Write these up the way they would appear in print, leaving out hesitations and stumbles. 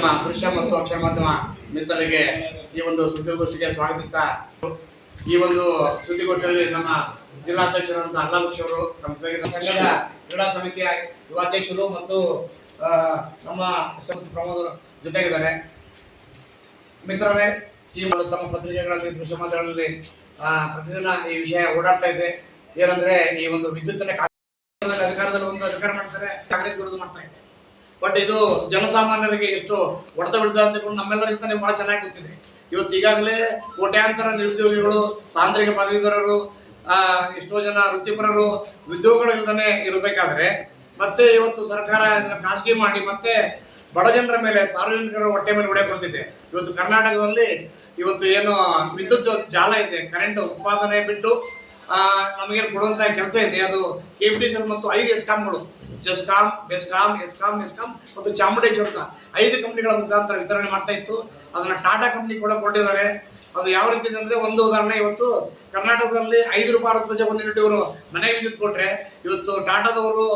ನಮ್ಮ ದೃಶ್ಯ ಮತ್ತು ಅಕ್ಷರ ಮಾಧ್ಯಮ ಮಿತ್ರರಿಗೆ ಈ ಒಂದು ಸುದ್ದಿಗೋಷ್ಠಿಗೆ ಸ್ವಾಗತಿಸ್ತಾ, ಈ ಒಂದು ಸುದ್ದಿಗೋಷ್ಠಿಯಲ್ಲಿ ನಮ್ಮ ಜಿಲ್ಲಾಧ್ಯಕ್ಷರಾದಂಥ ಅಲ್ಲಾಬಕ್ಷ ಅವರು, ನಮ್ಮ ಸಂಘದ ಕ್ರೀಡಾ ಸಮಿತಿಯ ಯುವಾಧ್ಯಕ್ಷರು ಮತ್ತು ನಮ್ಮ ಪ್ರಮೋದರು ಜೊತೆಗಿದ್ದಾರೆ. ಮಿತ್ರರೇ, ಈ ತಮ್ಮ ಪತ್ರಿಕೆಗಳಲ್ಲಿ, ದೃಶ್ಯ ಮಾಧ್ಯಮಗಳಲ್ಲಿ ಪ್ರತಿದಿನ ಈ ವಿಷಯ ಓಡಾಡ್ತಾ ಇದೆ. ಏನಂದ್ರೆ, ಈ ಒಂದು ವಿದ್ಯುತ್ತಿನ ಅಧಿಕಾರದಲ್ಲಿ ಒಂದು ಅಧಿಕಾರ ಮಾಡ್ತಾರೆ, ಕಾಂಗ್ರೆಸ್ ವಿರೋಧ ಮಾಡ್ತಾ ಇದೆ. ಬಟ್ ಇದು ಜನಸಾಮಾನ್ಯರಿಗೆ ಎಷ್ಟು ಹೊಡೆತ ಬೀಳ್ತಾ ಅಂತ ನಮ್ಮೆಲ್ಲರಿಗಿಂತ ಬಹಳ ಚೆನ್ನಾಗಿ ಗೊತ್ತಿದೆ. ಇವತ್ತು ಈಗಾಗಲೇ ಕೋಟ್ಯಾಂತರ ನಿರುದ್ಯೋಗಿಗಳು, ತಾಂತ್ರಿಕ ಪದವೀಧರರು, ಎಷ್ಟೋ ಜನ ವೃತ್ತಿಪರರು ಉದ್ಯೋಗಗಳಿಂದನೇ ಇರಬೇಕಾದ್ರೆ ಮತ್ತೆ ಇವತ್ತು ಸರ್ಕಾರ ಇದನ್ನ ಖಾಸಗಿ ಮಾಡಿ ಮತ್ತೆ ಬಡ ಜನರ ಮೇಲೆ, ಸಾರ್ವಜನಿಕರ ಹೊಟ್ಟೆ ಮೇಲೆ ಹೊಡೆಕೊಂಡಿದೆ. ಇವತ್ತು ಕರ್ನಾಟಕದಲ್ಲಿ ಇವತ್ತು ಏನು ವಿದ್ಯುತ್ ಜಾಲ ಇದೆ, ಕರೆಂಟ್ ಉತ್ಪಾದನೆ ಬಿಟ್ಟು ನಮಗೆ ಕೊಡುವಂತಹ ಕೆಲಸ ಇದೆ. ಅದು KPTCL ಮತ್ತು 5 ಎಸ್ಕಾಂಗಳು, ಜೆಸ್ಕಾಂ, ಬೆಸ್ಕಾಂ, ಎಸ್ಕಾಂ ಮತ್ತು ಚಾಮುಂಡೇಶ್ವರ 5 ಕಂಪ್ನಿಗಳ ಮುಖಾಂತರ ವಿತರಣೆ ಮಾಡ್ತಾ ಇತ್ತು. ಅದನ್ನ ಟಾಟಾ ಕಂಪ್ನಿ ಕೂಡ ಕೊಟ್ಟಿದ್ದಾರೆ. ಅದು ಯಾವ ರೀತಿ ಇದೆ ಅಂದ್ರೆ, ಒಂದು ಉದಾಹರಣೆ, ಇವತ್ತು ಕರ್ನಾಟಕದಲ್ಲಿ 5 ರೂಪಾಯಿ 60 ಪೈಸೆ ಒಂದು ಯೂನಿಟ್ ಇವರು ಮನೆಗೆ ವಿದ್ಯುತ್ ಕೊಟ್ರೆ, ಇವತ್ತು ಟಾಟಾದವರು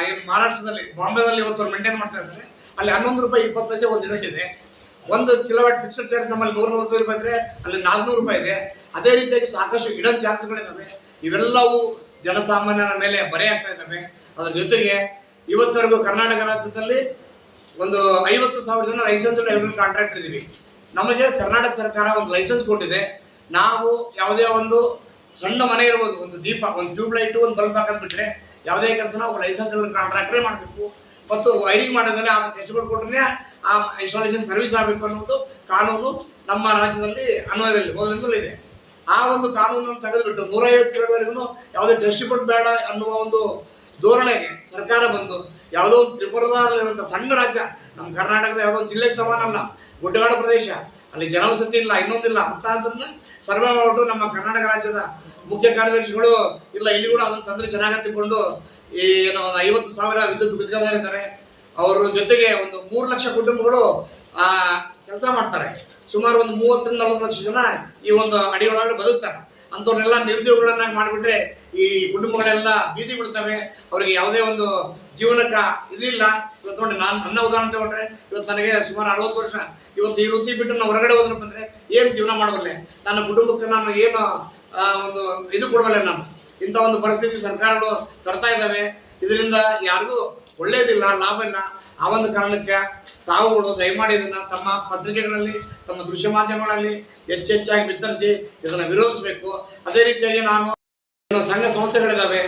ಏನು ಮಹಾರಾಷ್ಟ್ರದಲ್ಲಿ, ಬಾಂಬೆದಲ್ಲಿ ಇವತ್ತು ಮೇಂಟೈನ್ ಮಾಡ್ತಾ ಇದ್ದಾರೆ. ಅಲ್ಲಿ 11 ರೂಪಾಯಿ 20 ಪೈಸೆ ಒಂದು ಯೂನಿಟ್ ಇದೆ. 1 ಕಿಲೋವಾಟ್ ಫಿಕ್ಸ್ಡ್ ಚಾರ್ಜ್ ನಮ್ಮಲ್ಲಿ 140 ರೂಪಾಯಿ ಇದ್ರೆ ಅಲ್ಲಿ 400 ರೂಪಾಯಿ ಇದೆ. ಅದೇ ರೀತಿಯಾಗಿ ಸಾಕಷ್ಟು ಹಿಡನ್ ಚಾರ್ಜ್ಗಳಿದ್ದಾವೆ. ಇವೆಲ್ಲವೂ ಜನಸಾಮಾನ್ಯರ ಮೇಲೆ ಬರೆ ಆಗ್ತಾ ಇದ್ದಾವೆ. ಅದರ ಜೊತೆಗೆ ಇವತ್ತವರೆಗೂ ಕರ್ನಾಟಕ ರಾಜ್ಯದಲ್ಲಿ ಒಂದು 50,000 ಜನ ಲೈಸೆನ್ಸ್ ಎಲೆಕ್ಟ್ರಿಕಲ್ ಕಾಂಟ್ರಾಕ್ಟರ್ ಇದ್ದೀವಿ. ನಮಗೆ ಕರ್ನಾಟಕ ಸರ್ಕಾರ ಒಂದು ಲೈಸೆನ್ಸ್ ಕೊಟ್ಟಿದೆ. ನಾವು ಯಾವುದೇ ಒಂದು ಸಣ್ಣ ಮನೆ ಇರ್ಬೋದು, ಒಂದು ದೀಪ, ಒಂದು ಟ್ಯೂಬ್ ಲೈಟ್, ಒಂದು ಬಲ್ಬ್ ಹಾಕೋದು ಬಿಟ್ಟರೆ ಯಾವುದೇ ಕೆಲಸ ನಾವು ಲೈಸೆನ್ಸ್ ಕಾಂಟ್ರಾಕ್ಟರೇ ಮಾಡಬೇಕು. ಮತ್ತು ವೈರಿಂಗ್ ಮಾಡಿದ್ರೆ ಆ ಟೆಸ್ಟ್ಗಳು ಕೊಟ್ಟರೆ ಆ ಇನ್ಸ್ಟಾಲೇಷನ್ ಸರ್ವಿಸ್ ಆಗಬೇಕು ಅನ್ನೋದು ಕಾನೂನು ನಮ್ಮ ರಾಜ್ಯದಲ್ಲಿ ಅನ್ವಯದಲ್ಲಿ ಮೊದಲಿಂದಲೂ ಇದೆ. ಆ ಒಂದು ಕಾನೂನನ್ನು ತೆಗೆದುಬಿಟ್ಟು 150 ಕಿಲೋವರೆಗೂ ಯಾವುದೇ ಟೆಸ್ಟ್ ರಿಪೋರ್ಟ್ ಬೇಡ ಅನ್ನುವ ಒಂದು ಧೋರಣೆಗೆ ಸರ್ಕಾರ ಬಂದು, ಯಾವುದೋ ಒಂದು ತ್ರಿಪುರದಲ್ಲಿರುವಂಥ ಸಣ್ಣ ರಾಜ್ಯ, ನಮ್ಮ ಕರ್ನಾಟಕದ ಯಾವುದೋ ಒಂದು ಜಿಲ್ಲೆಗೆ ಸಮಾನ ಅಲ್ಲ, ಗುಡ್ಡಗಾಡು ಪ್ರದೇಶ, ಅಲ್ಲಿ ಜನವಸತಿ ಇಲ್ಲ, ಇನ್ನೊಂದಿಲ್ಲ ಅಂತ ಅದನ್ನು ಸರ್ವೆ ಮಾಡಿಬಿಟ್ಟು ನಮ್ಮ ಕರ್ನಾಟಕ ರಾಜ್ಯದ ಮುಖ್ಯ ಕಾರ್ಯದರ್ಶಿಗಳು ಇಲ್ಲ, ಇಲ್ಲಿ ಕೂಡ ಅದನ್ನು ತಂದ್ರೆ ಚೆನ್ನಾಗಿ ಅಂತಿಕೊಂಡು ಈ ಏನೋ 50,000 ವಿದ್ಯುತ್ ಗುತ್ತಿಗೆದಾರಿದ್ದಾರೆ. ಅವರ ಜೊತೆಗೆ ಒಂದು 3 ಲಕ್ಷ ಕುಟುಂಬಗಳು ಕೆಲಸ ಮಾಡ್ತಾರೆ. ಸುಮಾರು ಒಂದು 30ರಿಂದ 40 ಲಕ್ಷ ಜನ ಈ ಒಂದು ಅಡಿಯೊಳಗಡೆ ಬದುಕ್ತಾರೆ. ಅಂಥವ್ರನ್ನೆಲ್ಲ ನಿರುದ್ಯೋಗಗಳನ್ನಾಗಿ ಮಾಡಿಬಿಟ್ರೆ ಈ ಕುಟುಂಬಗಳೆಲ್ಲ ಬೀದಿ ಬಿಡ್ತವೆ. ಅವರಿಗೆ ಯಾವುದೇ ಒಂದು ಜೀವನಕ್ಕೆ ಇದಿಲ್ಲ. ಇವತ್ತು ನೋಡಿ, ನಾನು ನನ್ನ ಉದಾಹರಣೆ ತಗೊಂಡ್ರೆ, ಇವತ್ತು ನನಗೆ ಸುಮಾರು 60 ವರ್ಷ. ಇವತ್ತು ಈ ವೃತ್ತಿ ಬಿಟ್ಟು ನಾವು ಹೊರಗಡೆ ಹೋದ್ರೆ ಬಂದರೆ ಏನು ಜೀವನ ಮಾಡಬಲ್ಲೆ? ನನ್ನ ಕುಟುಂಬಕ್ಕೆ ನಾನು ಏನು ಒಂದು ಇದು ಕೊಡಬಲ್ಲೆ? ನಾನು ಇಂಥ ಒಂದು ಪರಿಸ್ಥಿತಿ ಸರ್ಕಾರಗಳು ತರ್ತಾ ಇದ್ದಾವೆ. ಇದರಿಂದ ಯಾರಿಗೂ ಒಳ್ಳೆಯದಿಲ್ಲ, ಲಾಭ ಇಲ್ಲ. ಆ ಒಂದು ಕಾರಣಕ್ಕೆ ತಾವುಗಳು ದಯಮಾಡಿ ಇದನ್ನು ತಮ್ಮ ಪತ್ರಿಕೆಗಳಲ್ಲಿ, ತಮ್ಮ ದೃಶ್ಯ ಮಾಧ್ಯಮಗಳಲ್ಲಿ ಹೆಚ್ಚೆಚ್ಚಾಗಿ ಬಿತ್ತರಿಸಿ ಇದನ್ನು ವಿರೋಧಿಸಬೇಕು. ಅದೇ ರೀತಿಯಾಗಿ ನಾನು ಸಂಘ ಸಂಸ್ಥೆಗಳಿದ್ದಾವೆ,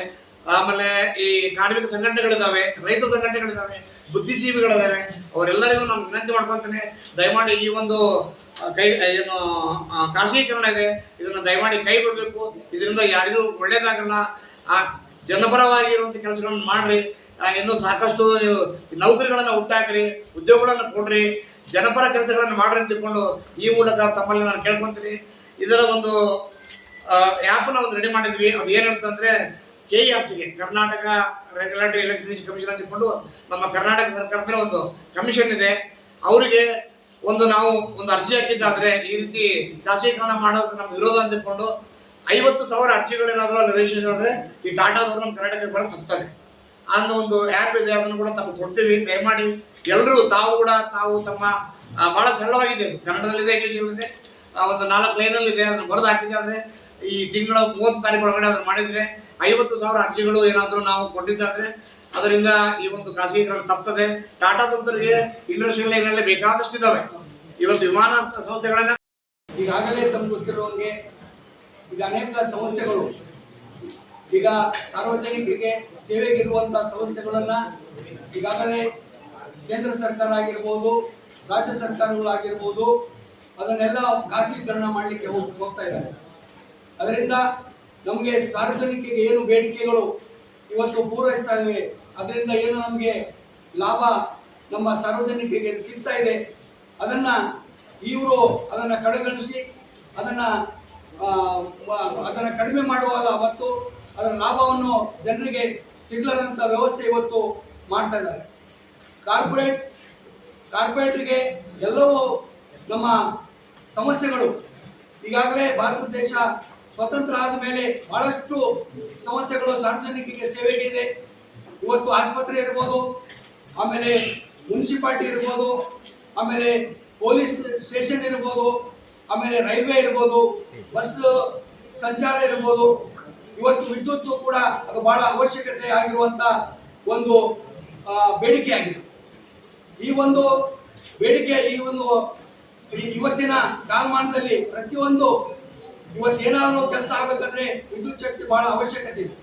ಆಮೇಲೆ ಈ ಕಾರ್ಮಿಕ ಸಂಘಟನೆಗಳಿದ್ದಾವೆ, ರೈತ ಸಂಘಟನೆಗಳಿದ್ದಾವೆ, ಬುದ್ಧಿಜೀವಿಗಳಿದ್ದಾವೆ. ಅವರೆಲ್ಲರಿಗೂ ನಾನು ವಿನಂತಿ ಮಾಡ್ಕೊತೀನಿ, ದಯಮಾಡಿ ಈ ಒಂದು ಏನು ಖಾಸಗೀಕರಣ ಇದೆ, ಇದನ್ನು ದಯಮಾಡಿ ಕೈ ಬಿಡಬೇಕು. ಇದರಿಂದ ಯಾರಿಗೂ ಒಳ್ಳೇದಾಗಲ್ಲ. ಆ ಜನಪರವಾಗಿರುವಂಥ ಕೆಲಸಗಳನ್ನು ಮಾಡ್ರಿ. ಇನ್ನೂ ಸಾಕಷ್ಟು ನೀವು ನೌಕರಿಗಳನ್ನು ಹುಟ್ಟಾಕ್ರಿ, ಉದ್ಯೋಗಗಳನ್ನು ಕೊಡ್ರಿ, ಜನಪರ ಕೆಲಸಗಳನ್ನು ಮಾಡ್ರಿ ಅಂತ ತಿಳ್ಕೊಂಡು ಈ ಮೂಲಕ ತಮ್ಮಲ್ಲಿ ನಾನು ಕೇಳ್ಕೊತೀನಿ. ಇದರ ಒಂದು ಆ್ಯಪನ್ನು ಒಂದು ರೆಡಿ ಮಾಡಿದ್ವಿ. ಅದು ಏನು ಹೇಳ್ತಂದ್ರೆ, KERCಗೆ, ಕರ್ನಾಟಕ ರೆಗ್ಯುಲೇಟರಿ ಎಲೆಕ್ಟ್ರಿಸಿಟಿ ಕಮಿಷನ್ ಅಂತ ತಿಳ್ಕೊಂಡು ನಮ್ಮ ಕರ್ನಾಟಕ ಸರ್ಕಾರದ ಒಂದು ಕಮಿಷನ್ ಇದೆ. ಅವರಿಗೆ ನಾವು ಒಂದು ಅರ್ಜಿ ಹಾಕಿದ್ದಾದ್ರೆ, ಈ ರೀತಿ ಖಾಸಗೀಕರಣ ಮಾಡೋದು ನಮ್ಮ ವಿರೋಧ ಅಂತ ತಿಳ್ಕೊಂಡು 50,000 ಅರ್ಜಿಗಳೇನಾದರೂ ಅಲ್ಲಿ ರಿಜಿಸ್ಟ್ರೇಷನ್ ಆದರೆ ಈ ಟಾಟಾದವರು ನಮ್ಮ ಕರ್ನಾಟಕಕ್ಕೆ ಬರೋದು ತಪ್ತಾರೆ. ಅನ್ನೋ ಒಂದು ಆ್ಯಪ್ ಇದೆ, ಅದನ್ನು ಕೂಡ ತಮಗೆ ಕೊಡ್ತೀವಿ. ದಯಮಾಡಿ ಎಲ್ಲರೂ ತಾವು ತಮ್ಮ ಭಾಳ ಸರಳವಾಗಿದೆ, ಅದು ಕನ್ನಡದಲ್ಲಿದೆ, ಇಂಗ್ಲೀಷಲ್ಲಿದೆ, ಒಂದು 4 ಲೈನಲ್ಲಿದೆ, ಅದನ್ನು ಬರೆದು ಹಾಕಿದೆ. ಆದರೆ ಈ ತಿಂಗಳ 30 ತಾರೀಕು ಒಳಗಡೆ ಅದನ್ನು ಮಾಡಿದರೆ 50,000 ಅರ್ಜಿಗಳು ಏನಾದರೂ ನಾವು ಕೊಟ್ಟಿದ್ದಾದರೆ ಅದರಿಂದ ಈ ಒಂದು ಖಾಸಗೀಕರಣ ತಪ್ತದೆ. ಟಾಟಾದಂತರಿಗೆ ಇಂಡಸ್ಟ್ರಿಯಲ್ ಲೈನಲ್ಲಿ ಬೇಕಾದಷ್ಟು ಇದ್ದಾವೆ. ಇವತ್ತು ವಿಮಾನ ಸಂಸ್ಥೆಗಳನ್ನ ಈಗಾಗಲೇ ತಮ್ಗೆ ಗೊತ್ತಿರುವಂಗೆ ಈಗ ಅನೇಕ ಸಂಸ್ಥೆಗಳು ಈಗ ಸಾರ್ವಜನಿಕರಿಗೆ ಸೇವೆಗಿರುವಂತಹ ಸಂಸ್ಥೆಗಳನ್ನ ಈಗಾಗಲೇ ಕೇಂದ್ರ ಸರ್ಕಾರ ಆಗಿರ್ಬೋದು, ರಾಜ್ಯ ಸರ್ಕಾರಗಳಾಗಿರ್ಬೋದು, ಅದನ್ನೆಲ್ಲ ಖಾಸಗೀಕರಣ ಮಾಡಲಿಕ್ಕೆ ಹೋಗ್ತಾ ಇದ್ದಾರೆ. ಅದರಿಂದ ನಮಗೆ ಸಾರ್ವಜನಿಕರಿಗೆ ಏನು ಬೇಡಿಕೆಗಳು ಇವತ್ತು ಪೂರೈಸ್ತಾ ಇವೆ, ಅದರಿಂದ ಏನು ನಮಗೆ ಲಾಭ ನಮ್ಮ ಸಾರ್ವಜನಿಕರಿಗೆ ಸಿಗ್ತಾ ಇದೆ, ಇವರು ಅದನ್ನು ಕಡೆಗಣಿಸಿ ಅದನ್ನು ಕಡಿಮೆ ಮಾಡುವಾಗ ಮತ್ತು ಅದರ ಲಾಭವನ್ನು ಜನರಿಗೆ ಸಿಗ್ಲದಂಥ ವ್ಯವಸ್ಥೆ ಇವತ್ತು ಮಾಡ್ತಾ ಇದ್ದಾರೆ. ಕಾರ್ಪೊರೇಟ್ಗೆ ಎಲ್ಲವೂ ನಮ್ಮ ಸಮಸ್ಯೆಗಳು ಈಗಾಗಲೇ ಭಾರತ ದೇಶ ಸ್ವತಂತ್ರ ಆದ ಮೇಲೆ ಬಹಳಷ್ಟು ಸಮಸ್ಯೆಗಳು ಸಾರ್ವಜನಿಕರಿಗೆ ಸೇವೆಗಿದೆ. ಇವತ್ತು ಆಸ್ಪತ್ರೆ ಇರ್ಬೋದು, ಆಮೇಲೆ ಮುನ್ಸಿಪಾಲ್ಟಿ ಇರ್ಬೋದು, ಆಮೇಲೆ ಪೊಲೀಸ್ ಸ್ಟೇಷನ್ ಇರ್ಬೋದು, ಆಮೇಲೆ ರೈಲ್ವೆ ಇರ್ಬೋದು, ಬಸ್ ಸಂಚಾರ ಇರ್ಬೋದು. ಇವತ್ತು ವಿದ್ಯುತ್ ಕೂಡ ಅದು ಬಹಳ ಅವಶ್ಯಕತೆ ಆಗಿರುವಂತ ಒಂದು ಬೇಡಿಕೆ ಆಗಿದೆ. ಈ ಒಂದು ಬೇಡಿಕೆ ಇವತ್ತಿನ ಕಾಲಮಾನದಲ್ಲಿ ಪ್ರತಿಯೊಂದು ಇವತ್ತೇನಾದರೂ ಕೆಲಸ ಆಗಬೇಕಾದ್ರೆ ವಿದ್ಯುತ್ ಶಕ್ತಿ ಬಹಳ ಅವಶ್ಯಕತೆ ಇದೆ.